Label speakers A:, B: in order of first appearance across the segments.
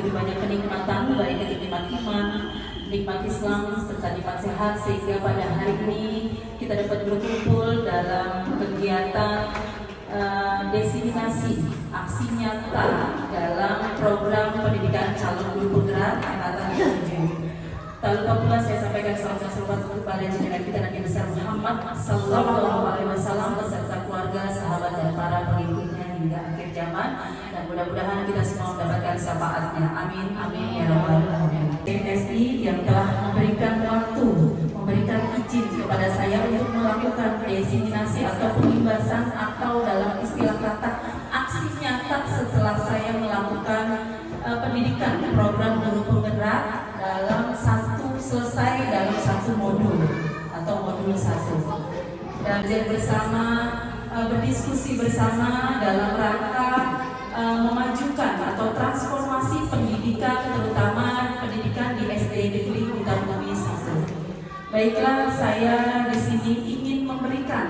A: begitu banyak kenikmatan, baik itu nikmat iman, nikmat Islam, serta nikmat sehat, sehingga pada hari ini kita dapat berkumpul dalam kegiatan desiminasi aksi nyata dalam program pendidikan calon guru penggerak angkatan 7. Tak lupa pula saya sampaikan salam dan salawat kepada junjungan kita Nabi besar Muhammad Sallallahu Alaihi Wasallam beserta keluarga, sahabat dan para pengikutnya hingga akhir zaman, dan mudah-mudahan kita semua mendapatkan syafaatnya. Amin amin ya rabbal alamin. PSI yang telah memberikan waktu, memberikan izin kepada saya untuk melakukan desiminasi atau pengimbasan atau dalam istilah kata aksi nyata setelah saya melakukan pendidikan program guru penggerak selesai dalam satu modul atau modul 1, dan belajar bersama, berdiskusi bersama dalam rangka memajukan atau transformasi pendidikan, terutama pendidikan di SD Negeri Hutan Bumi 1. Baiklah, saya di sini ingin memberikan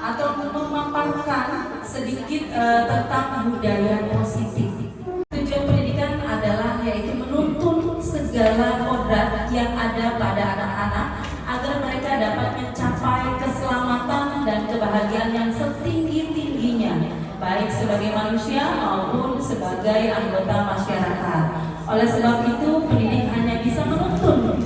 A: atau memaparkan sedikit tentang budaya positif. Tujuan pendidikan adalah yaitu menuntun segala kodrat yang ada pada anak-anak agar mereka dapat mencapai keselamatan dan kebahagiaan yang setinggi-tingginya, baik sebagai manusia maupun sebagai anggota masyarakat. Oleh sebab itu, pendidik hanya bisa menuntun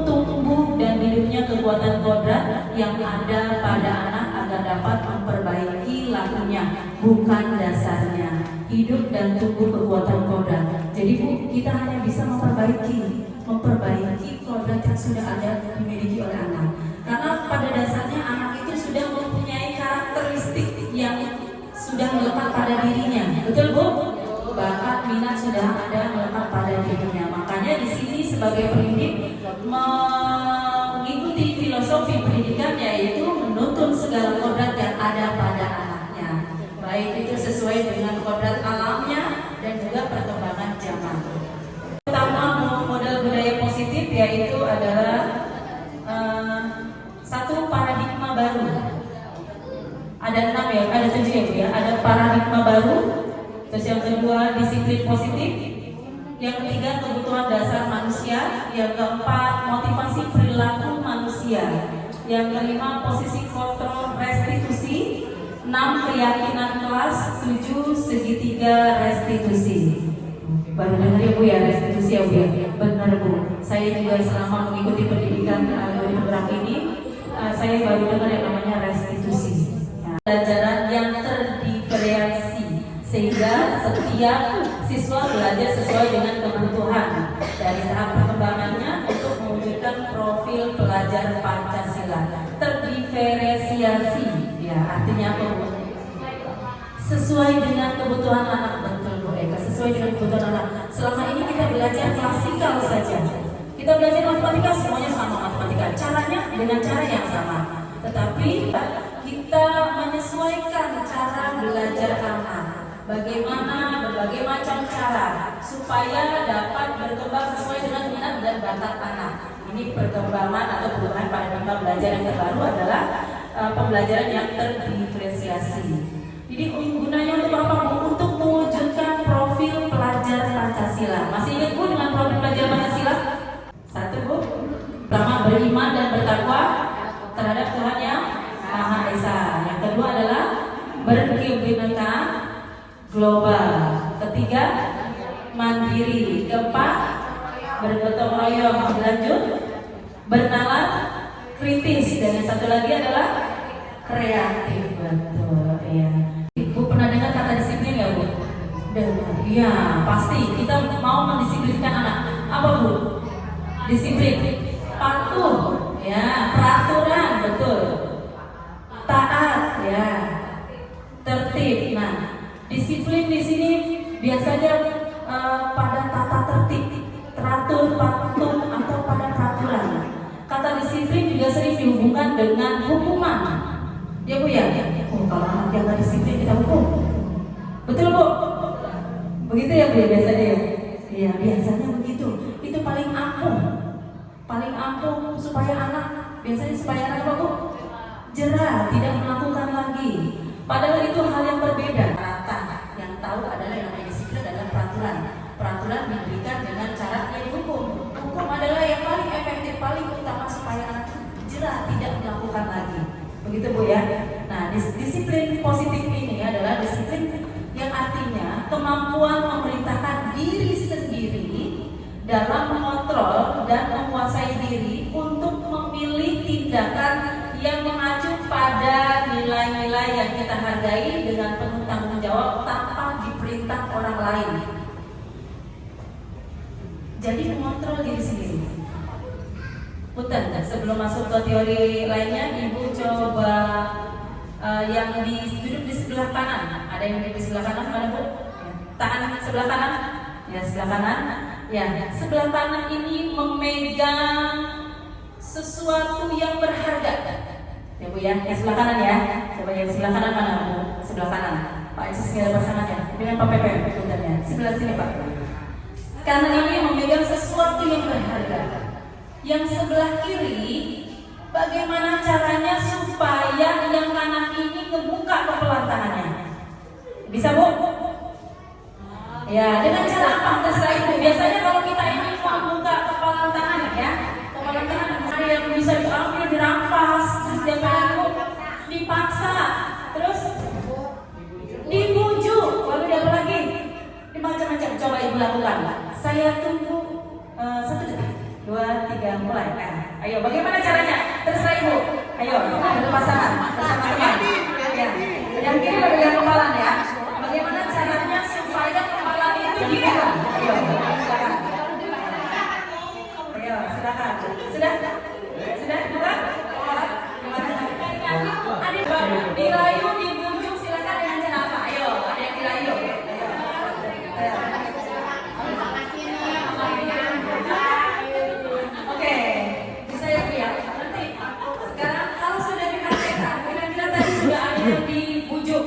A: tumbuh dan hidupnya kekuatan kodrat yang ada pada anak agar dapat memperbaiki lakunya, bukan dasarnya. Hidup dan tumbuh kekuatan kodrat. Jadi Bu, kita hanya bisa memperbaiki kodrat yang sudah ada dimiliki oleh anak. Karena pada dasarnya anak itu sudah mempunyai karakteristik yang sudah melekat pada dirinya. Betul Bu? Bakat minat sudah ada melekat pada dirinya. Makanya di sini sebagai pendidik mengikuti filosofi pendidikan, yaitu menuntun segala kodrat yang ada pada anaknya, baik itu sesuai dengan kodrat alamnya dan juga perkembangan zaman. Pertama, model budaya positif yaitu adalah satu, paradigma baru. Ada 6 ya, ada 7 ya. Ada paradigma baru. Terus yang kedua, disiplin positif. Yang ketiga, kebutuhan dasar manusia. Yang keempat, motivasi perilaku manusia. Yang kelima, posisi kontrol restitusi. 6, keyakinan kelas. 7, segitiga restitusi. Baru dengar ya Bu ya, restitusi ya Bu ya. Benar Bu, saya juga selama mengikuti pendidikan guru penggerak ini, saya baru dengar yang namanya restitusi. Pelajaran yang terdiferensiasi sehingga setiap siswa belajar sesuai dengan kebutuhan dari tahap perkembangannya untuk mewujudkan profil pelajar Pancasila. Terdiferensiasi, ya artinya apa Bu? Sesuai dengan kebutuhan anak, betul Bu Eka, sesuai dengan kebutuhan anak. Selama ini kita belajar klasikal saja. Kita belajar matematika semuanya sama matematika, caranya dengan cara yang sama. Tetapi kita menyesuaikan cara belajar anak. Bagaimana berbagai macam cara supaya dapat berkembang sesuai dengan minat dan bakat anak. Ini perkembangan atau perubahan paradigma belajar yang terbaru adalah pembelajaran yang terdiferensiasi. Jadi gunanya untuk apa Bu? Untuk mewujudkan profil pelajar Pancasila. Masih ingat Bu dengan profil pelajar Pancasila? 1 Bu, pertama beriman dan bertakwa terhadap Tuhan Yang Maha Esa. Yang kedua adalah berkebinekaan global. Ketiga, mandiri. Keempat, bergotong royong. Lanjut, bernalar kritis. Dan yang satu lagi adalah kreatif. Betul ya. Bu pernah dengar kata disiplin ya Bu? Dengar. Iya, pasti kita mau mendisiplinkan anak. Apa Bu? Disiplin, patuh, ya, peraturan, betul, taat, ya, tertib. Nah, disiplin di sini biasanya pada tata tertib, teratur, patuh, atau pada peraturan. Kata disiplin juga sering dihubungkan dengan hukuman. Ya Bu ya? Oh, kalau anak yang nggak disiplin kita hukum. Betul Bu? Begitu ya Bu ya biasanya ya? Iya, biasanya begitu. Itu paling ampuh supaya anak, biasanya supaya anak apa Bu? Jerah, tidak melakukan lagi. Padahal itu hal yang berbeda. Rata yang tahu adalah yang namanya disiplin adalah peraturan. peraturan diberikan dengan cara yang dihukum. Hukum adalah yang paling efektif, paling utama supaya anak jerah tidak melakukan lagi. Begitu Bu ya. Nah, disiplin positif ini adalah disiplin yang artinya kemampuan memerintahkan diri sendiri dalam mengontrol dan menguasai diri untuk memilih tindakan yang mengacu pada nilai-nilai yang kita hargai dengan penuh tanggung jawab tanpa diperintah orang lain. Jadi mengontrol diri sendiri. Punten, sebelum masuk ke teori lainnya, Ibu coba yang duduk di sebelah kanan. Ada yang duduk di sebelah kanan, mana Bu? Tangan sebelah kanan. Ya, sebelah kanan. Ya, sebelah kanan ini memegang sesuatu yang berharga. Ya Bu ya, yang sebelah kanan ya. Coba yang sebelah kanan mana Bu? Sebelah kanan. Pak Isis segala pasangannya dengan Pak Pepe bentarnya. Sebelah sini Pak. Kanan ini memegang sesuatu yang berharga. Yang sebelah kiri, bagaimana caranya supaya yang kanan ini ngebuka kepelan tangannya? Bisa Bu? Ya, dengan cara apa? Terserah Ibu. Biasanya kalau kita ini mau buka kepelan tangan ya, kepelan tangan ada yang bisa diambil, dirampas, terus dia Ibu dipaksa, terus dibujuk, lalu dia apa lagi? Macam-macam. Coba Ibu lakukan. Saya tunggu 1 detik, 2, 3, mulai. Nah, ayo, bagaimana caranya? Terserah Ibu. Ayo, kita pasangan bersama teman. Ya, yang kiri pegang kepala ya. Bagaimana caranya supaya kepala itu dibuka? Ayo, silakan. Ayo, silakan. Sudah? Sudah buka? Ada dirayu, dibujuk, silakan dengan cara apa? Ayo, ada yang dirayu. Ayo. Oke, bisa ya Bu ya. Nanti sekarang kalau sudah dipraktekkan, kira-kira tadi sudah ada yang dibujuk,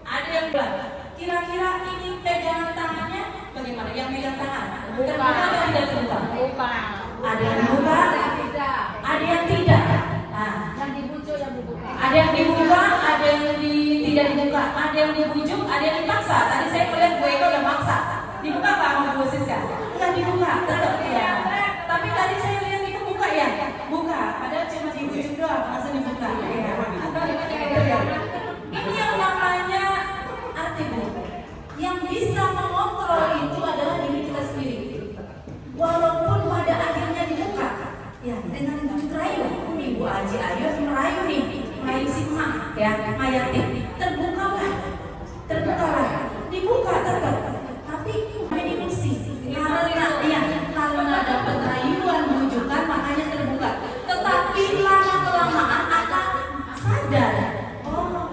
A: ada yang bilang, kira-kira ini pegangan tangannya bagaimana? Yang pegang tangan, terbuka atau tidak terbuka? Ada yang dibuka, ada yang tidak. Nah, yang dibujuk yang dibuka. Ada yang dibuka, ada yang tidak dibuka, ada yang dibujuk, ada yang dipaksa. Tadi saya melihat Bu Eko udah maksa. Dibuka Pak sama Bu Siska? Enggak dibuka, tetap ya. Tapi tadi saya lihat itu buka ya, buka. Padahal cuma dibujuk doang, langsung dibuka. Ya. Ini yang namanya arti Bu. Yang bisa mengontrol itu adalah diri kita sendiri. Walaupun pada akhirnya dibuka, ya dengan bujuk rayu. Ibu Aji Ayu merayu nih, merayu si emak, ya Mayati. Terbukalah, dibuka tetap. Tapi ilusi. Karena dapat rayuan bujukan makanya terbuka. Tetapi lama kelamaan akan sadar. Oh,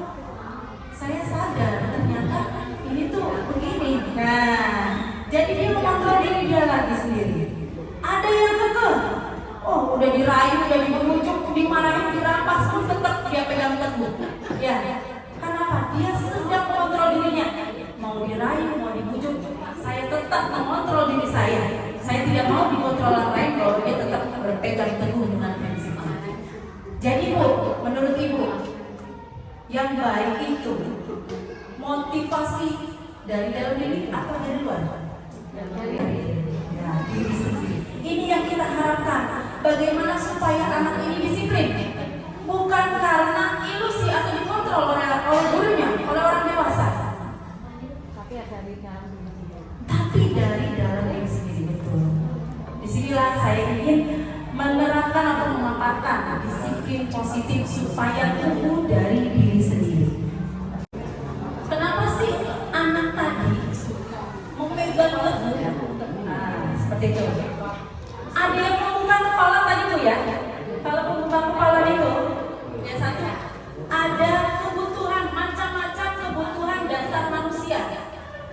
A: saya sadar ternyata ini tuh begini. Nah, jadi dia mengontrol diri dia lagi sendiri. Ada yang kekeh. Oh, udah dirayu, udah dibujuk, dimarahin, dirampas pun tetap dia pegang teguh. Ya, kenapa? Dia sedang mengontrol dirinya. Mau dirayu, mau dibujuk, saya tetap mengontrol diri saya. Saya tidak mau dikontrol orang lain kalau dia tetap berpegang teguh dengan prinsip. Jadi Bu, menurut Ibu, yang baik itu motivasi dari dalam diri atau dari luar? Ya, diri sendiri. Ini yang kita harapkan. Bagaimana supaya anak ini disiplin? Bukan karena ilusi atau dikontrol oleh gurunya, oleh orang dewasa. Tapi dari dalam diri sendiri, betul. Disinilah saya ingin menerapkan atau memaparkan disiplin positif supaya tumbuh dari diri sendiri. Kenapa sih anak tadi memegang teguh? Nah, seperti itu. Ada yang membuka kepala tadi tuh ya. Kalau membuka kepala itu, yang satu ada kebutuhan macam-macam kebutuhan dasar manusia.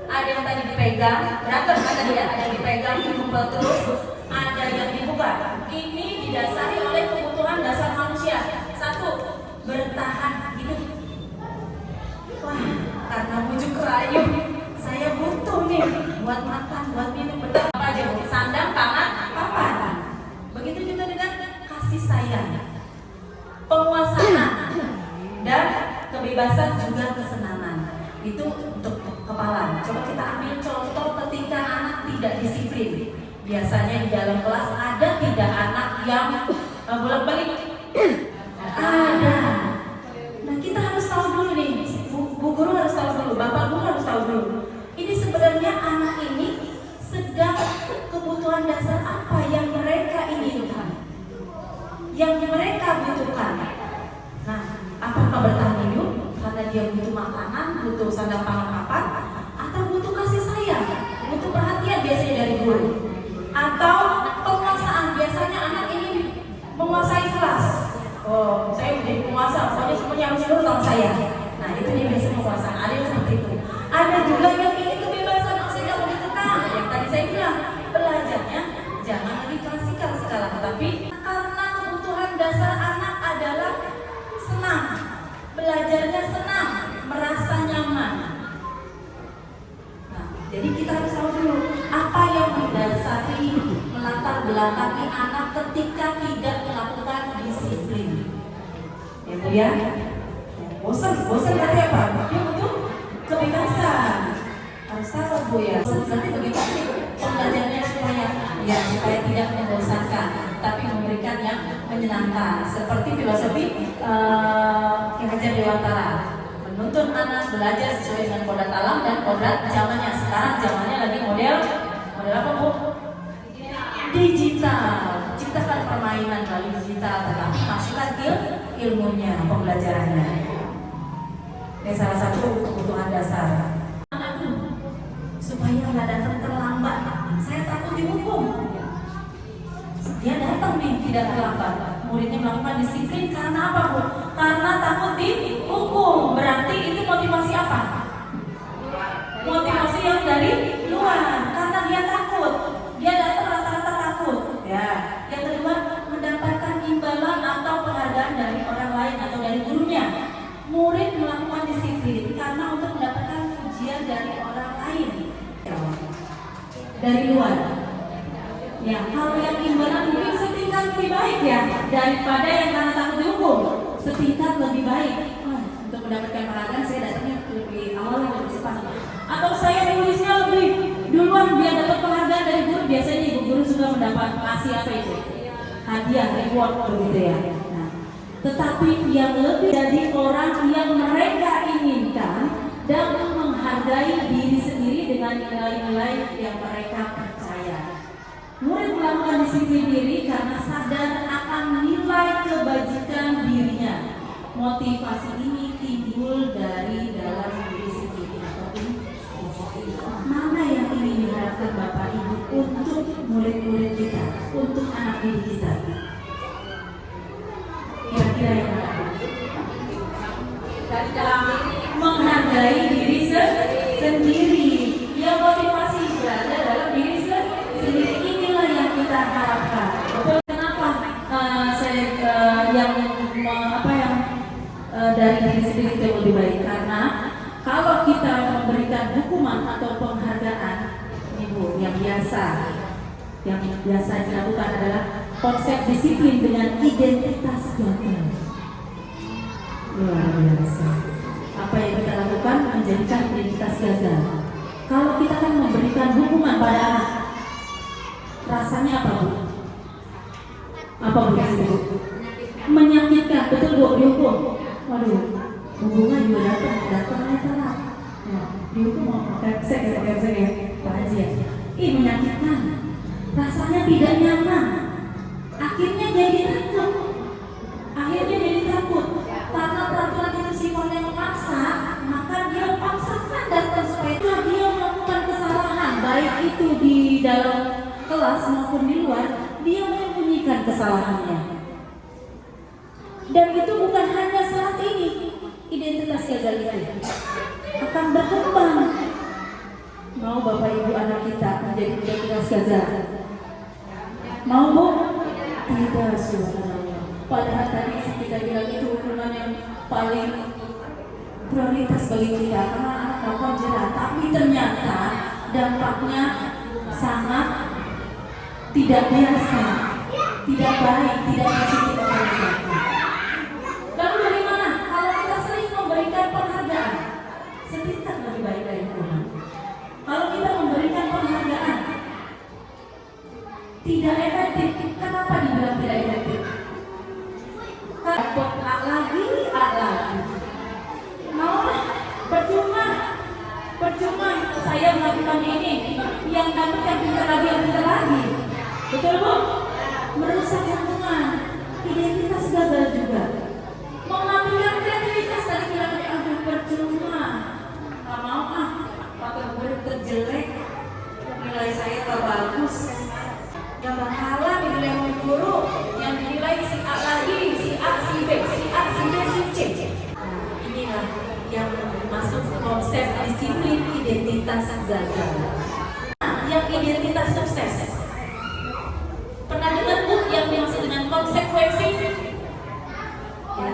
A: Ada yang tadi dipegang, beragam kan tadi ya, ada yang dipegang, dikumpul terus, ada yang dibuka. Ini didasari oleh kebutuhan dasar manusia. Satu, bertahan hidup. Wah, karena bujuk rayu, saya butuh nih buat makan, buat minum, bertahan apa aja, sandang, pangan, papan. Begitu juga dengan kasih sayang, penguasaan, dan kebebasan juga kesenangan. Itu untuk kepala. Coba kita ambil contoh ketika anak tidak biasanya di dalam kelas ada tidak anak yang bolak-balik? Ada. Nah kita harus tahu dulu nih, Bu Guru harus tahu dulu, Bapak Guru harus tahu dulu. Ini sebenarnya anak ini sedang kebutuhan dasar apa yang mereka inginkan, yang mereka butuhkan. Nah, apakah bertahan hidup karena dia butuh makanan, butuh sandang pangan papan, atau butuh kasih sayang, butuh perhatian biasanya dari guru, atau penguasaan? Biasanya anak ini menguasai kelas. Oh, saya menjadi penguasa, soalnya semuanya harus nurut sama saya. Nah, itu dia biasanya penguasaan. Ada yang seperti itu. Ada juga yang ingin kebebasan, saya tidak mau ditekan. Yang tadi saya bilang, belajarnya jangan lagi klasikal sekarang, tetapi karena kebutuhan dasar anak adalah senang, belajarnya senang, merasa nyaman. Nah, jadi kita harus tahu dulu apa yang mendasari, melatar belakangi anak ketika tidak melakukan disiplin. Ya Bu ya, bosan berarti apa? Dia butuh kebebasan. Harus tahu Bu ya. Berarti bagaimana pembelajarannya supaya tidak membosankan, tapi memberikan yang menyenangkan. Seperti filosofi Ki Hajar Dewantara, menuntun anak belajar sesuai dengan kodrat alam dan kodrat zamannya. Sekarang zamannya lagi model apa Bu? Digital. Ciptakan permainan melalui digital, tetapi masukkan ilmunya, pembelajarannya. Ini salah satu kebutuhan dasar. Supaya nggak datang terlambat. Saya takut dihukum. Dia datang nih tidak terlambat. Muridnya melakukan disiplin karena apa Bu? Karena takut dihukum. Berarti itu motivasi apa? Motivasi yang dari luar. Karena dia takut. Dia datang rata-rata takut. Ya. Yang kedua, mendapatkan imbalan atau penghargaan dari orang lain atau dari gurunya. Murid melakukan disiplin karena untuk mendapatkan pujian dari orang lain, dari luar. Ya, kalau yang imbalan mungkin setingkat lebih baik ya daripada yang karena takut dihukum, setingkat lebih baik. Untuk mendapatkan penghargaan saya datangnya lebih awal, lebih cepat. Atau saya nulisnya lebih duluan biar dapat penghargaan dari guru. Biasanya ibu guru sudah mendapat kasih apa itu? Hadiah, reward begitu ya. Tetapi yang lebih dari orang yang mereka inginkan dan menghargai diri sendiri dengan nilai-nilai yang mereka percaya. Murid melakukan disiplin diri karena sadar akan nilai kebajikan dirinya. Motivasi ini timbul dari dalam diri sendiri. Mana yang ingin diharapkan Bapak Ibu untuk murid-murid kita, untuk anak didik kita? Kira-kira yang mana? Dari dalam menghargai diri sendiri. Yang motivasi berada dalam diri sendiri. Inilah yang kita harapkan. Kenapa dari diri sendiri itu lebih baik? Karena kalau kita memberikan hukuman atau penghargaan, Ibu, yang biasa dilakukan adalah konsep disiplin dengan identitas gagal. Luar biasa. Apa yang kita lakukan menjadikan identitas gagal. Kalau kita kan memberikan hukuman pada anak, rasanya apa Bu? Apa Bu? Menyakitkan, betul Bu, dihukum. Waduh, hubungan juga datangnya telat. Dihukum kepsek ya Pak Haji ya. Menyakitkan. Rasanya tidak nyaman. Akhirnya jadi takut. Karena peraturan itu sifatnya memaksa, maka dia paksakan datang supaya dia melakukan kesalahan, baik itu di dalam kelas maupun di luar, dia menyembunyikan kesalahannya. Dan itu bukan hanya saat ini, identitas gagal itu akan berkembang. Mau Bapak Ibu anak kita menjadi identitas gagal? Mau Bu? Tidak, Subhanallah. Padahal tadi kita bilang itu hukuman yang paling prioritas bagi kita karena anak melakukan jerat, tapi ternyata dampaknya sangat tidak biasa, tidak baik, tidak positif bagi kita. Lalu bagaimana kalau kita sering memberikan penghargaan? Sedikit lebih baik dari hukuman. Kalau kita memberikan penghargaan, tidak efektif. Kenapa dibilang tidak efektif? Lagi. Mau percuma saya melakukan ini. Yang dapat yang pintar lagi. Betul Bu? Merusak lingkungan. Identitas gagal juga. Mengambil kreativitas tadi kira-kira percuma. Gak mau pakai murid terjelek, nilai saya gak bagus, gak bakalan dinilai guru yang dinilai si A lagi, si A, si B, si A, si B, si C. Nah, inilah yang masuk konsep disiplin identitas gagal. Nah, yang identitas sukses. Pernah dengar Bu yang dimaksud dengan konsekuensi? Ya.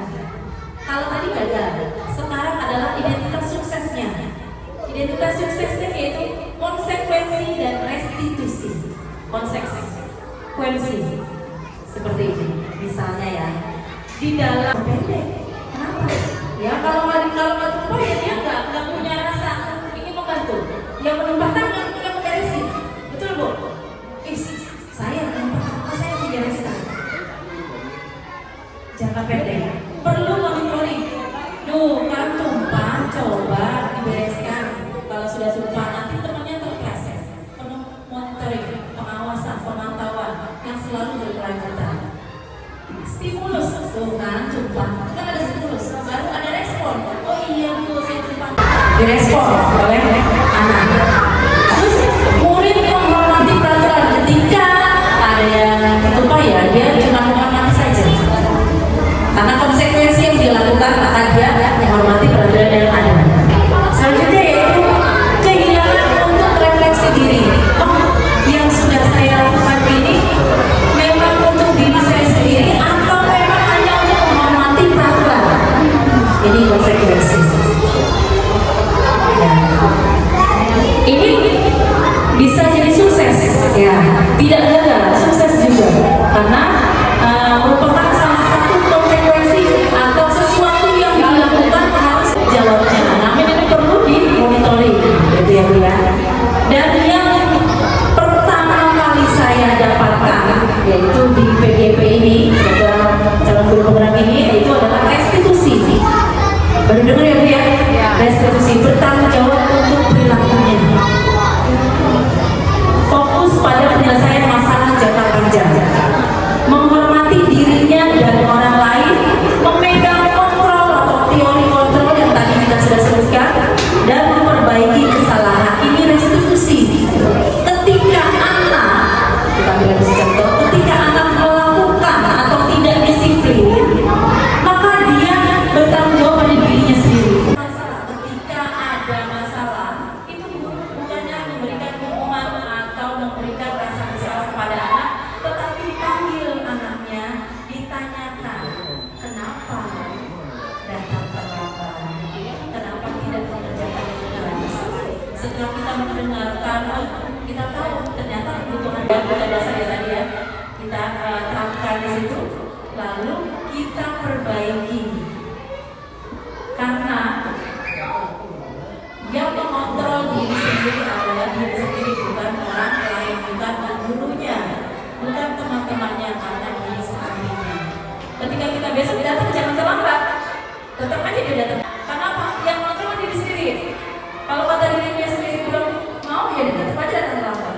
A: Kalau tadi gagal, sekarang adalah identitas suksesnya. Identitas suksesnya yaitu konsekuensi dan restitusi. Konsekuensi seperti ini. Misalnya ya, di dalam pendek. Kenapa? Ya kalau nggak tumpah ya dia nggak punya rasa ingin membantu. Yang menumpahkan yang memberesin. Betul Bu? Saya menumpahkan, saya membereskan. Jangka pendek. Perlu monitoring. Kan tumpah, coba dibereskan. Kalau sudah tumpah nanti temannya terpleset. Perlu monitoring, pengawasan, pemantauan yang selalu berkelanjutan. Stimulus, kan tumpah. Kan ada stimulus, baru ada respon. Oh iya Bu, saya tumpah. Direspon oleh anak. Terus murid menghormati peraturan ketika ada yang tumpah ya dia cuma menghormati saja. Karena konsekuensi yang dilakukan maka dia menghormati peraturan yang ada. Selanjutnya yaitu kehilangan untuk refleksi diri. Yang sudah saya lakukan ini memang untuk diri saya sendiri atau memang hanya untuk menghormati peraturan. Ini konsekuensi. Ya. Ini bisa jadi sukses, ya. Tidak gagal, sukses juga. Karena merupakan salah satu konsekuensi atau sesuatu yang dilakukan harus jawabnya. Namun ini perlu dimonitoring, gitu ya Bu ya. Dan yang pertama kali saya dapatkan yaitu di PGP ini, calon guru penggerak ini, yaitu adalah restitusi. Baru dengar ya Bu ya? Restitusi, bertanggung jawab untuk perilakunya. Fokus pada penyelesaian masalah jangka panjang. Menghormati dirinya dan orang lain, memegang kontrol atau teori kontrol yang tadi kita sudah sebutkan, dan memperbaiki kesalahan. Ini restitusi. Ketika anak, kita ambil contoh, ketika anak melakukan atau tidak disiplin, maka dia bertanggung jawab pada dirinya sendiri. Ketika ada masalah, itu bukannya memberikan hukuman atau memberikan rasa bersalah kepada anak, tetapi dipanggil anaknya, ditanyakan kenapa datang terlambat, kenapa tidak mengerjakan tugas. Setelah kita mendengarkan, kita tahu ternyata kebutuhan dan kecerdasan ya tadi ya, kita terapkan di situ, lalu kita perbaiki. Karena yang mengontrol diri sendiri adalah diri sendiri, bukan orang lain, bukan gurunya, bukan teman-temannya, karena diri sendiri. Ketika kita besok datang jangan terlambat, tetap aja dia datang. Kenapa? Yang mengontrol diri sendiri. Kalau kata dirinya sendiri belum mau, ya dia tetap aja datang terlambat.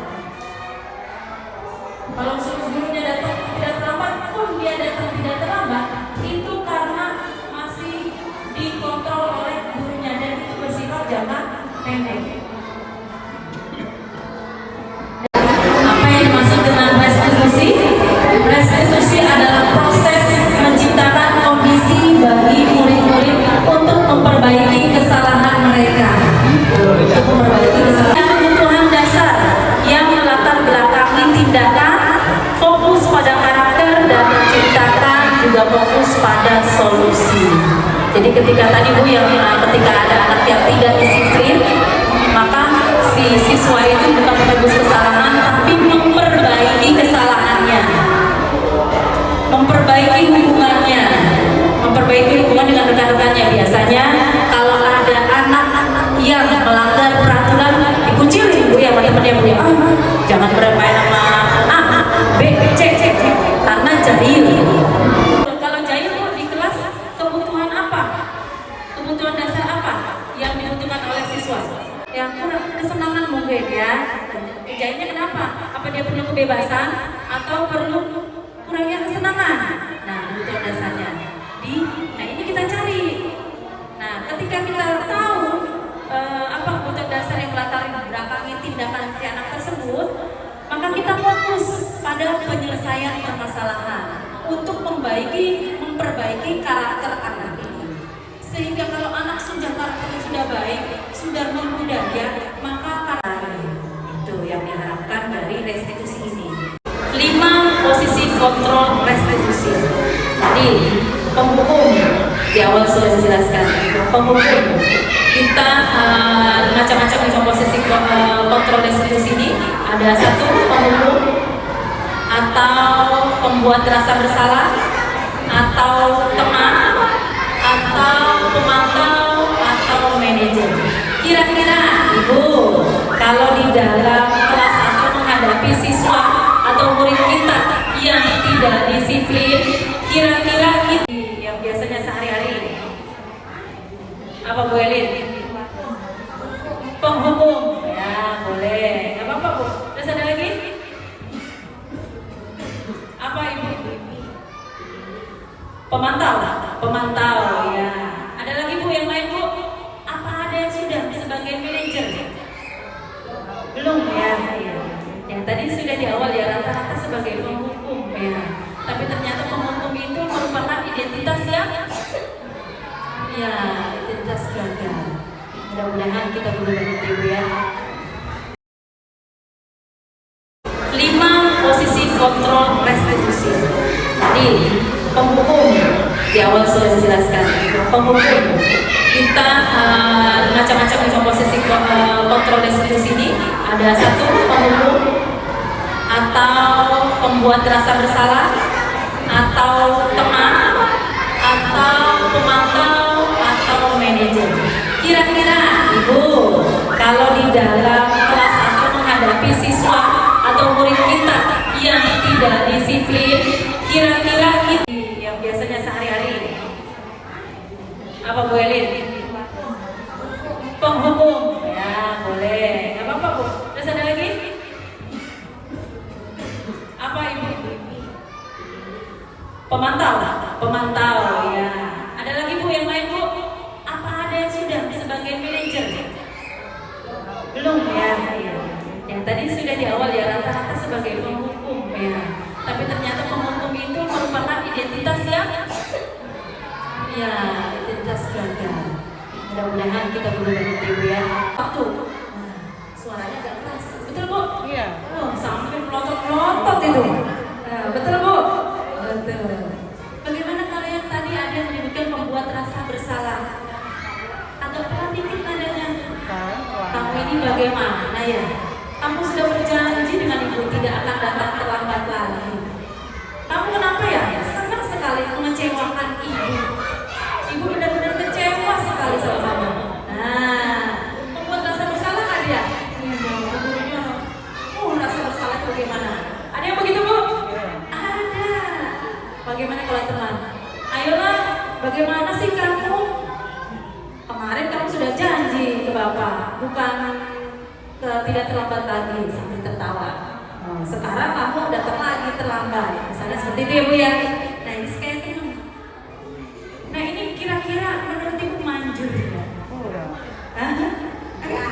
A: Kalau suruh gurunya datang tidak terlambat pun dia datang tidak terlambat, itu karena masih dikontrol oleh gurunya dan itu bersifat jangka pendek. Apa yang dimaksud dengan restitusi? Restitusi adalah proses menciptakan kondisi bagi murid-murid untuk memperbaiki kesalahan mereka. Untuk memperbaiki kesalahan, kebutuhan dasar yang melatar belakangi tindakan, fokus pada karakter dan menciptakan juga fokus pada solusi. Jadi ketika tadi Bu yang ketika ada anak yang tidak disiplin, maka si siswa itu bukan menebus kesalahan tapi memperbaiki kesalahannya, memperbaiki hubungannya, memperbaiki hubungan dengan rekan-rekannya. Biasanya kalau ada anak yang melanggar peraturan dikucilin Bu ya, teman-temannya Bu ya, jangan bermain sama penyelesaian permasalahan untuk memperbaiki karakter anak ini. Sehingga kalau anak karakternya sudah baik, sudah membudaya, maka karakter itu yang diharapkan dari restitusi ini. 5 posisi kontrol restitusi. Jadi penghukum di awal sudah dijelaskan. Penghukum kita macam-macam posisi kontrol restitusi ini. Ada 1 penghukum, atau pembuat rasa bersalah, atau teman, atau pemantau, atau manajer. Kira-kira Ibu, kalau di dalam kelas 1 menghadapi siswa atau murid kita yang tidak disiplin, kira-kira ini yang biasanya sehari-hari apa Bu Elin? Penghukum, ya boleh. Gak apa-apa Bu. Terus ada lagi? Apa Ibu? Pemantau ya. Ada lagi Bu yang lain Bu? Apa ada yang sudah sebagai manajer? Belum ya. Yang tadi sudah di awal ya, rata-rata sebagai penghukum ya. Tapi ternyata penghukum itu merupakan identitas yang identitas gagal. Mudah-mudahan kita berubah Ibu ya. 5 posisi kontrol restitusi. Jadi penghukum di awal sudah dijelaskan. Penghukum kita macam-macam posisi kontrol restitusi ini. Ada 1 penghukum, atau pembuat rasa bersalah, atau teman, atau pemantau, atau manajer. Kira-kira Ibu, kalau di dalam kelas 1 menghadapi siswa atau murid kita yang tidak disiplin, kira-kira ini yang biasanya sehari-hari apa Bu Elin? Penghukum, ya boleh. Gak apa-apa Bu. Terus ada lagi? Apa Ibu? Pemantau ya. Ada lagi Bu yang lain Bu? Apa ada yang sudah sebagai manajer? Belum ya. Yang tadi sudah di awal ya, rata-rata sebagai penghukum ya. Tapi ternyata penghukum itu merupakan identitas yang identitas gagal. Mudah-mudahan kita berubah Ibu ya. Waktu. Nah, suaranya agak keras. Betul Bu? Iya. Oh, sampai melotot-melotot itu. Nah, betul Bu? Betul. Bagaimana kalau yang tadi ada yang menyebutkan membuat rasa bersalah? Atau pelan dikit nadanya? Kamu ini bagaimana ya? Kamu sudah berjanji dengan Ibu tidak akan datang terlambat lagi. Kamu kenapa ya? Senang sekali mengecewakan Ibu. Ibu benar-benar kecewa sekali sama kamu. Nah, membuat rasa bersalah nggak dia? Iya, rasa bersalah bagaimana? Ada yang begitu Bu? Ada. Bagaimana kalau teman? Ayolah, bagaimana sih kamu? Kemarin kamu sudah janji ke Bapak, bukan tidak terlambat lagi, sambil tertawa. Sekarang kamu datang lagi terlambat, misalnya seperti itu ya Bu ya. Nah ini kayak teman. Nah ini kira-kira menurut Ibu manjur ya?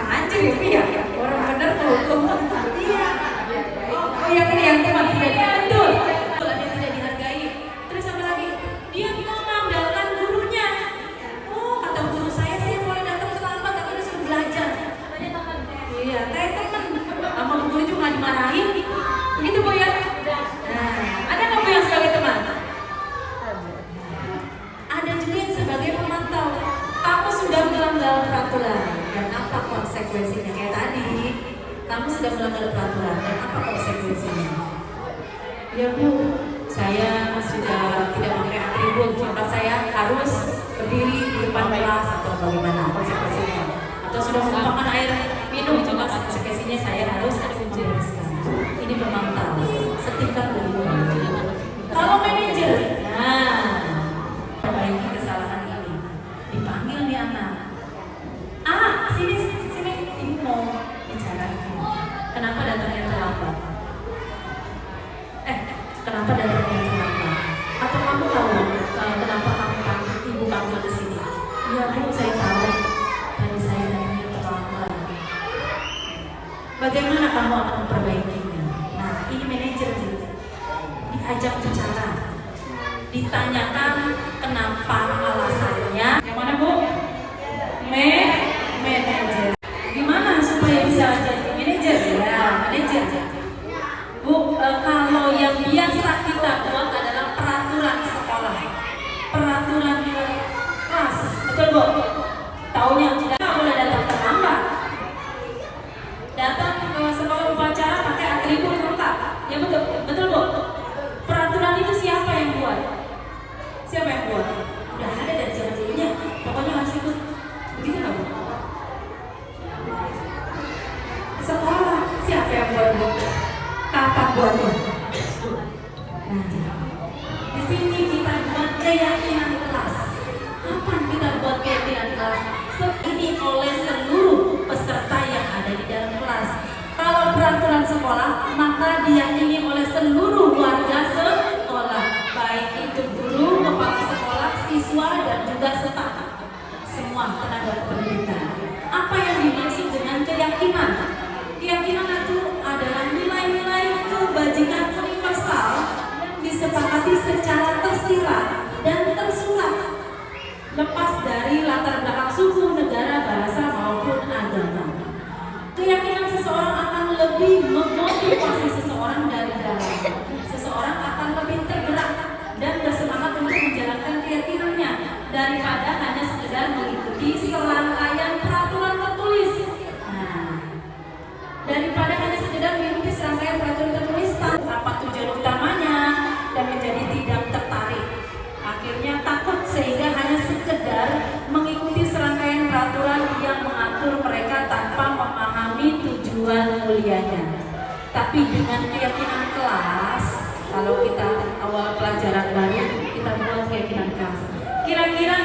A: Manjur ya Bu ya? Orang benar tuh. Iya. Oh yang ini yang teman betul. Kalau dia tidak dihargai, terus apa lagi? Dia mengandalkan gurunya. Oh kata guru saya boleh datang terlambat, tapi dia suruh belajar. Iya, kayak teman. Sama guru itu nggak dimarahin. Begitu Bu ya? Nah, ada nggak Bu yang sebagai teman? Ada juga yang sebagai pemantau. Kamu sudah melanggar peraturan dan apa konsekuensinya? Kayak tadi, kamu sudah melanggar peraturan dan apa konsekuensinya? Ya Bu, saya sudah tidak pakai atribut, maka saya harus berdiri di depan kelas atau bagaimana konsekuensinya? Atau sudah melupakan air minum, coba konsekuensinya saya harus membereskan. Ini pemantau, setingkat lebih. Kalau manajer, perbaiki kesalahan ini. Dipanggil nih anak. Sini, Ibu mau bicara. Kenapa datangnya terlambat? Kenapa datangnya terlambat? Atau kamu tahu kenapa Ibu panggil ke sini? Iya Bu, saya tahu. Tadi saya datangnya terlambat. Bagaimana kamu akan memperbaikinya? Nah, ini manajer gitu. diajak bicara, ditanyakan kenapa alasannya. Yang mana Bu? Manajer. Gimana supaya bisa jadi manajer? Ya, manajer. Bu, kalau yang biasa kita buat adalah peraturan sekolah, peraturan kelas, betul Bu? Tahunnya tidak boleh datang terlambat, datang ke sekolah upacara pakai atribut lengkap, ya betul, betul Bu? Peraturan itu siapa yang buat? Siapa yang buat? Udah ada dari zaman dulunya, pokoknya harus ikut, begitu nggak Bu? Sekolah siapa yang buat Bu? Kapan buatnya? Nah, di sini kita buat keyakinan kelas. Kapan kita buat keyakinan kelas? Ini oleh seluruh peserta yang ada di dalam kelas. Kalau peraturan sekolah, maka diyakini oleh seluruh warga sekolah, baik itu guru, kepala sekolah, siswa, dan juga staf, semua tenaga pendidikan. Apa yang dimaksud dengan keyakinan? Keyakinan itu adalah nilai-nilai kebajikan universal yang disepakati secara tersirat dan tersurat, lepas dari latar belakang suku, negara, bahasa, maupun agama. Keyakinan seseorang akan lebih memotivasi seseorang dari dalam. Seseorang akan lebih tergerak dan bersemangat untuk menjalankan keyakinannya daripada hanya sekedar mengikuti serangkaian peraturan tertulis. Daripada hanya sekedar mengikuti serangkaian peraturan tertulis tanpa tujuan utamanya dan menjadi tidak tertarik. Akhirnya takut sehingga hanya sekedar mengikuti serangkaian peraturan yang mengatur mereka tanpa memahami tujuan mulianya. Tapi dengan keyakinan kelas, kalau kita awal pelajaran baru, kita buat keyakinan kelas. Kira-kira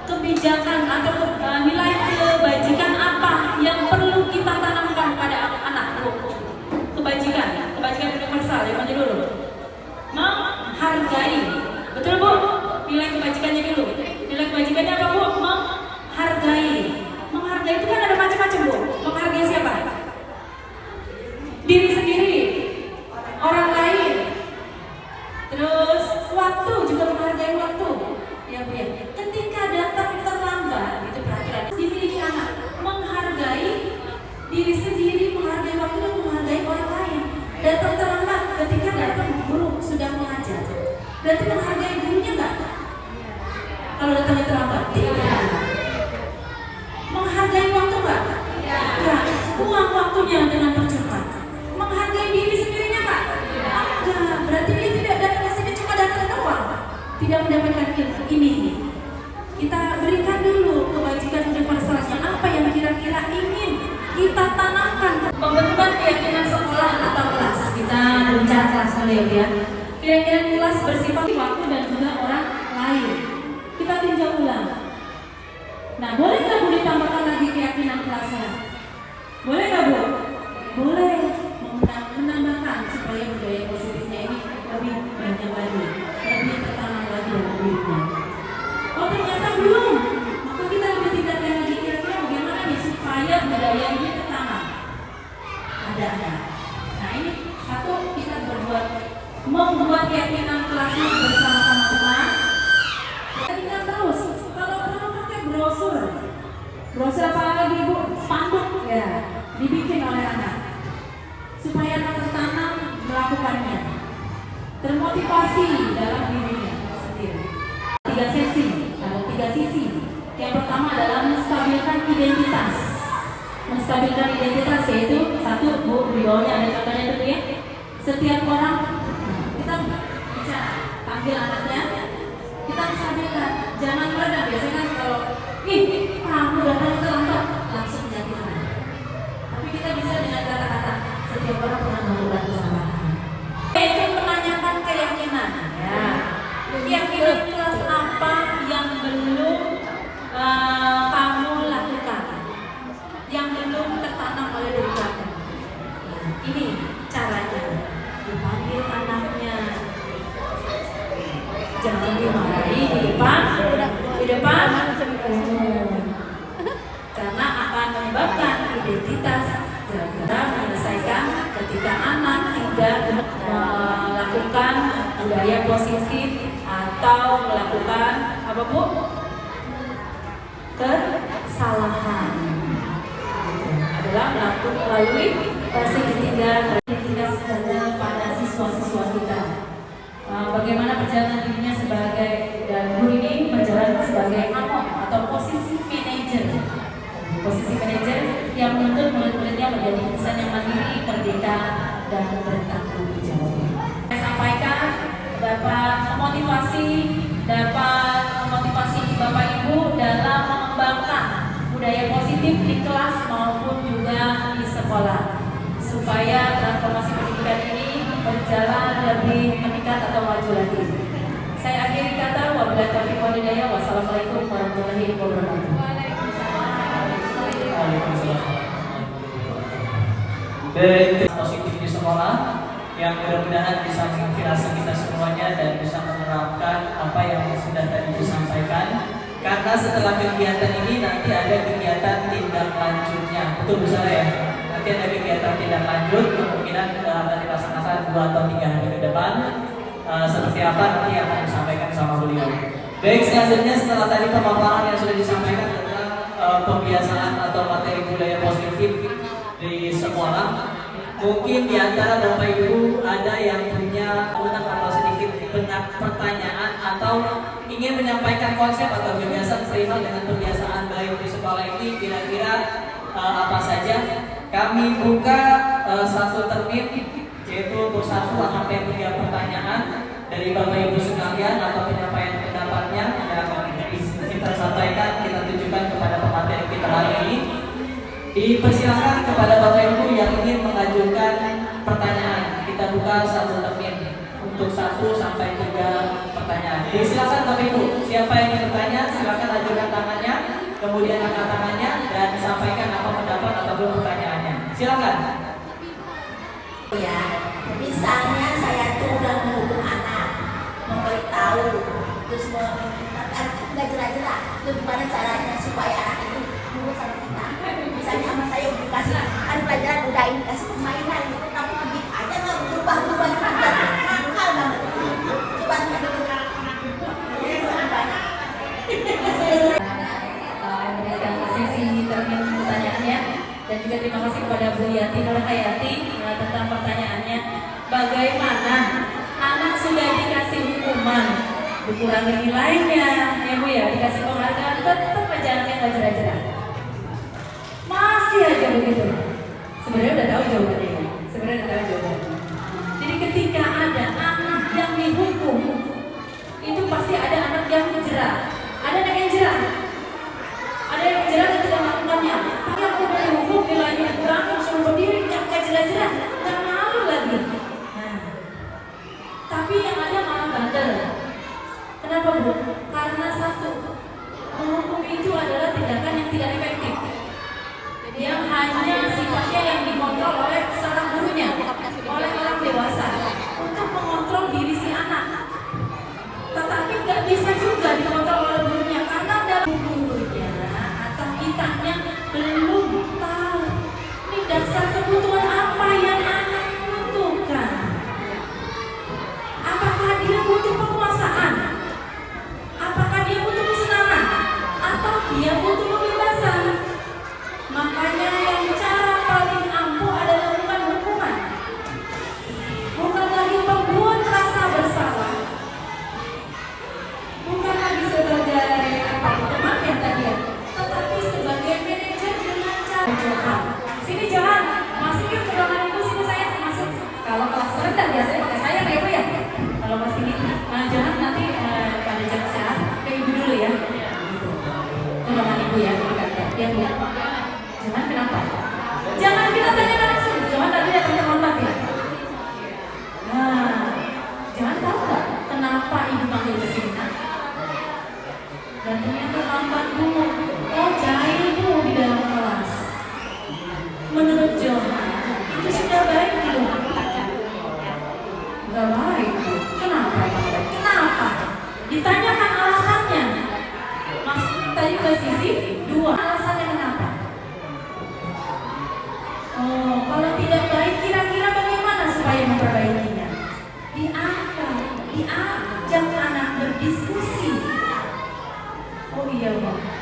A: kebijakan atau nilai kebajikan apa yang perlu kita tanamkan pada anak-anak? Kebajikan universal yang mana dulu? Menghargai, betul Bu? Nilai kebajikannya dulu. Nilai kebajikannya apa Bu? Menghargai. Menghargai itu kan ada macam-macam Bu. Menghargai siapa? Diri sendiri, orang lain. Terus waktu juga menghargai waktu. Ya Bu ya. Ketika datang terlambat, itu peraturan dimiliki anak. Menghargai diri sendiri, menghargai waktu dan menghargai orang lain. Datang terlambat ketika datang guru sudah mengajar. Berarti menghargai gurunya enggak? Kalau datangnya terlambat, tidak. Menghargai waktu enggak? Ya. Buang waktunya dengan percuma. Menghargai diri sendirinya enggak? Enggak. Berarti dia tidak datang ke sini cuma datang doang. Tidak mendapatkan ilmu ini. Kita berikan dulu kebajikan universalnya apa yang kira-kira ingin kita tanamkan. Pembentukan keyakinan sekolah atau kelas. Kita bicara kelas dulu ya. Keyakinan kelas bersifat waktu dan juga orang lain. Kita tinjau ulang. Nah, boleh nggak Bu ditambahkan lagi keyakinan kelasnya? Boleh nggak Bu? Boleh. Menambahkan supaya budaya positifnya ini lebih banyak lagi, lebih tertanam lagi dalam dirinya. Oh ternyata belum, maka kita lebih tingkatkan lagi kira-kira bagaimana nih supaya budaya ini tertanam. Ada. Nah ini satu, kita membuat keyakinan kelasnya bersama-sama teman. Kita ingat terus, kalau perlu pakai brosur apa lagi Bu? Spanduk ya, dibikin oleh anak supaya anak tertanam melakukannya, termotivasi dalam dirinya sendiri. 3 sesi, ada 3 sisi. Yang pertama adalah menstabilkan identitas. Menstabilkan identitas yaitu satu Bu, di bawahnya ada contohnya itu ya. Setiap orang kita bicara, panggil anaknya, kita stabilkan. Jangan meredam, biasanya kan kalau kamu datang terlambat langsung menyakitkan. Tapi kita bisa dengan kata-kata, setiap orang pernah melakukan kesalahan. Itu menanyakan keyakinan. Ya. Keyakinan kelas apa yang belum kamu lakukan, yang belum tertanam oleh diri kamu. Ya, ini caranya. Dipanggil anaknya, jangan dimarahi di depan karena akan menyebabkan identitas gara-gara menyelesaikan ketika anak tidak melakukan budaya positif atau melakukan apa Bu? Kesalahan adalah melalui fase ketiga pada siswa-siswa kita. Bagaimana perjalanan dirinya sebagai, dan guru ini berjalan sebagai amok atau posisi manajer yang menuntut murid-muridnya menjadi insan yang mandiri, merdeka, dan bertanggung jawab. Saya sampaikan dapat memotivasi Bapak Ibu dalam mengembangkan budaya positif di kelas maupun juga di sekolah, supaya transformasi pendidikan ini berjalan lebih meningkat atau maju lagi. Saya akhiri kata, wabillahi taufiq wal hidayah. Wassalamualaikum warahmatullahi wabarakatuh.
B: Dari positif di sekolah yang mudah-mudahan bisa menginspirasi kita semuanya dan bisa menerapkan apa yang sudah tadi disampaikan. Karena setelah kegiatan ini nanti ada kegiatan tindak lanjutnya, betul Bu Sarah ya? Nanti ada kegiatan tindak lanjut, kemungkinan akan dilaksanakan 2 atau 3 hari ke depan. Seperti apa nanti akan disampaikan sama beliau. Baik, selanjutnya setelah tadi pemaparan yang sudah disampaikan tentang pembiasaan atau materi budaya positif di sekolah, mungkin di antara Bapak Ibu ada yang punya atau sedikit pertanyaan atau ingin menyampaikan konsep atau gagasan perihal dengan kebiasaan baik di sekolah ini, kira-kira apa saja. Kami buka satu termin, yaitu untuk 1 sampai 3 pertanyaan dari Bapak Ibu sekalian atau penyampaian pendapatnya yang kita sampaikan, kita tunjukkan kepada pemateri kita hari ini. Dipersilakan kepada Bapak Ibu yang ingin mengajukan pertanyaan. Kita buka satu termin untuk 1 sampai 3 pertanyaan. Jadi silakan Bapak Ibu, siapa yang ingin bertanya silakan ajukan tangannya, kemudian angkat tangannya dan sampaikan apa pendapat ataupun pertanyaannya. Silakan.
C: Ya, misalnya saya tuh udah menghukum anak, memberitahu, terus nggak jelas-jelas, itu gimana caranya supaya anak itu nurut sama kita. Misalnya sama saya udah kasih kan pelajaran, udah ini kasih permainan, tapi begitu aja nggak berubah-ubah juga, nakal banget. Coba
A: memberikan sesi termin pertanyaannya, dan juga terima kasih kepada Bu Yati Nurhayati tentang pertanyaannya. Bagaimana anak sudah dikasih hukuman, dikurangi nilainya, ya Bu ya, dikasih penghargaan, tetap aja anaknya nggak cerah-cerah, masih aja begitu. Sebenarnya udah tahu jawabannya, Jadi ketika ada anak yang dihukum, itu pasti ada anak yang jerah. Ada anak yang jerah, ada yang jerah dan tidak melakukannya. Tapi yang udah dihukum, nilainya dikurangi, suruh berdiri, nggak jerah-jerah, nggak malu lagi. Nah, tapi yang ada malah bandel. Kenapa Bu? Karena satu, menghukum itu adalah tindakan yang tidak efektif, yang hanya sifatnya yang dikontrol oleh seorang gurunya.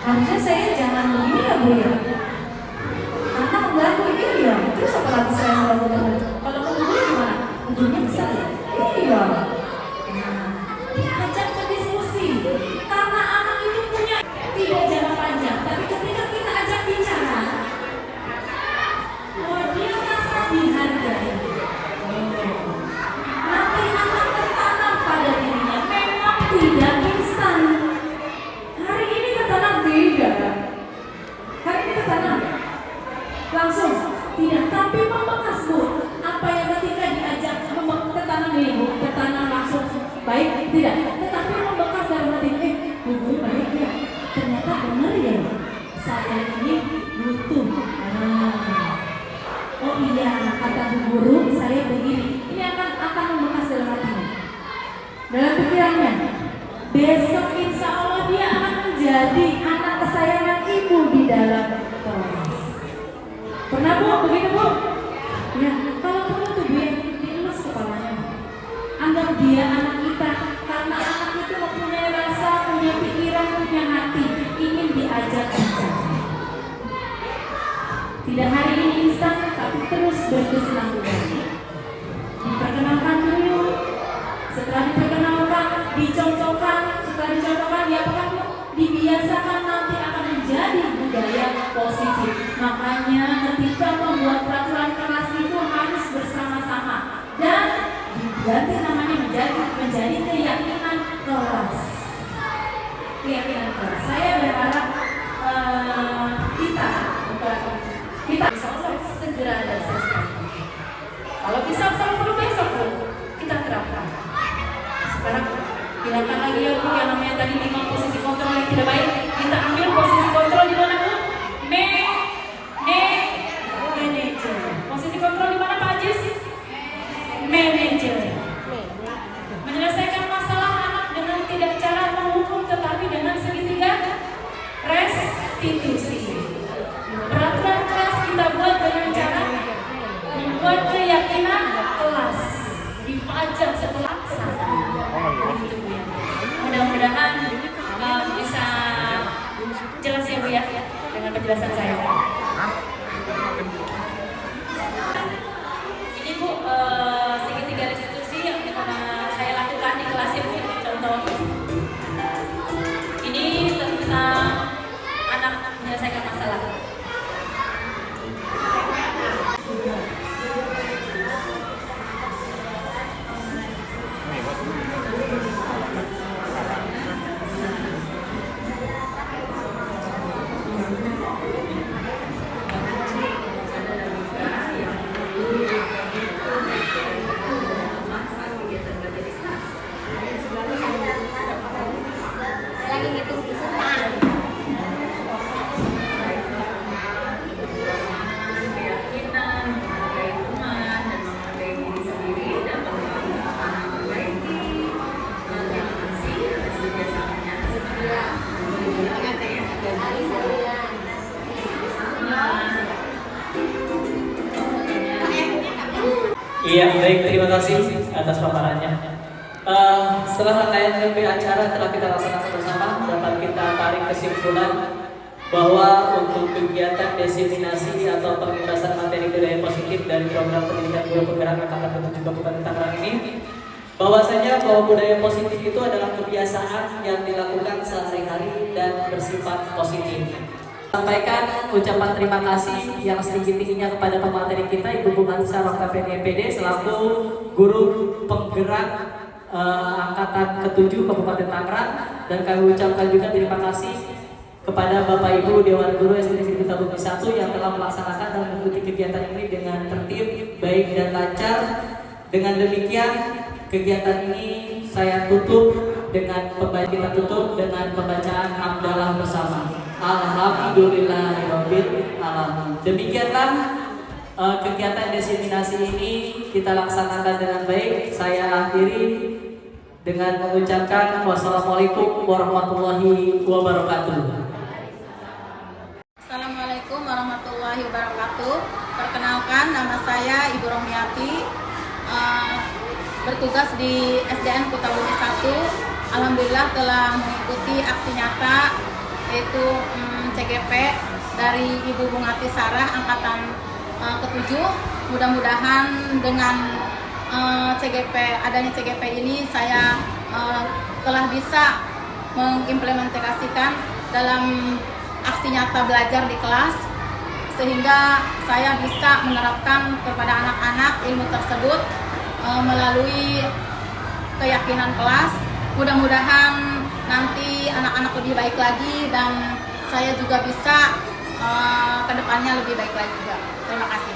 A: Harusnya saya jangan begini ya Bu ya. Karena mengganggu ini ya. Terus apa lagi saya melakukan? Kalau mengganggu gimana? Ujungnya besar ya? Iya. Nah, diajak ke diskusi. Karena anak itu punya tidak jangka panjang, tapi ketika kita ajak bicara, oh dia merasa dihargai. Nanti akan tertanam pada dirinya. Memang tidak instan. Hari ini tertanam tidak. Hari ini tertanam langsung tidak, tapi membekas Bu. Apa yang ketika diajak tertanam ini Bu, tertanam langsung baik tidak, tetapi membekas dalam hati. Bu guru baik ya. Ternyata benar ya. Saya ini butuh. Oh iya, kata Bu guru saya begini. Ini akan membekas dalam hatinya. Dalam pikirannya. Besok insya Allah dia akan menjadi anak kesayangan ibu di dalam kelas. Pernah Bu, begitu Bu? Ya, kalau perlu tuh Bu ya, dielus kepalanya. Anggap dia anak kita, karena anak itu mempunyai rasa, punya pikiran, punya hati, ingin diajak bicara. Tidak hari ini instan, tapi terus berkesinambungan. Diperkenalkan dulu, setelah diperkenalkan, dicontohkan, setelah dicontohkan, ya kan Bu? Dibiasakan, nanti akan menjadi budaya positif. Makanya ketika membuat peraturan kelas itu harus bersama-sama dan diganti namanya menjadi keyakinan kelas. Keyakinan kelas. Saya berharap kita bisa segera ada sesuatu. Kalau bisa perlu besok Bu, kita terapkan. Sekarang hilangkan lagi ya Bu yang namanya tadi 5 posisi kontrol yang tidak baik. Kita ambil posisi kontrol di mana Bu? Manager. Posisi kontrol di mana Pak Ajis? Manager. Menyelesaikan masalah anak dengan tidak cara menghukum, tetapi dengan segitiga restitusi. Peraturan kelas kita buat dengan cara membuat keyakinan kelas, dipajang setelah sana. Mudah-mudahan bisa jelas ya Bu ya dengan penjelasan saya. Ini Bu segitiga restitusi yang pernah saya lakukan di kelas ya Bu. Contoh ini tentang anak menyelesaikan masalah.
C: Lagi ngitung peserta.
B: Iya, baik, terima kasih atas paparannya. Setelah rangkaian acara telah kita laksanakan bersama, dapat kita tarik kesimpulan bahwa untuk kegiatan diseminasi atau pengintasan materi budaya positif dari program pendidikan guru penggerak angkatan ke-7 Kabupaten Tangerang ini, bahwasanya bahwa budaya positif itu adalah kebiasaan yang dilakukan sehari-hari dan bersifat positif. Sampaikan ucapan terima kasih yang setinggi-tingginya kepada pemateri kita Ibu Bungansa Rongka PDPD selaku guru penggerak angkatan ke-7 Kabupaten Tangerang, dan kami ucapkan juga terima kasih kepada Bapak Ibu Dewan Guru SD Negeri Bukit 1 yang telah melaksanakan dan mengikuti kegiatan ini dengan tertib, baik dan lancar. Dengan demikian kegiatan ini saya tutup dengan kita tutup dengan pembacaan hamdalah bersama. Alhamdulillahirabbil alamin. Demikianlah kegiatan diseminasi ini kita laksanakan dengan baik. Saya akhiri dengan mengucapkan wassalamualaikum warahmatullahi wabarakatuh.
D: Assalamualaikum warahmatullahi wabarakatuh. Perkenalkan, nama saya Ibu Romiati, bertugas di SDN Kota Bumi 1. Alhamdulillah telah mengikuti aksi nyata yaitu CGP dari Ibu Bungati Sarah angkatan ke-7. Mudah-mudahan dengan adanya CGP ini saya telah bisa mengimplementasikan dalam aksi nyata belajar di kelas, sehingga saya bisa menerapkan kepada anak-anak ilmu tersebut melalui keyakinan kelas. Mudah-mudahan nanti anak-anak lebih baik lagi dan saya juga bisa kedepannya lebih baik lagi juga. Terima kasih.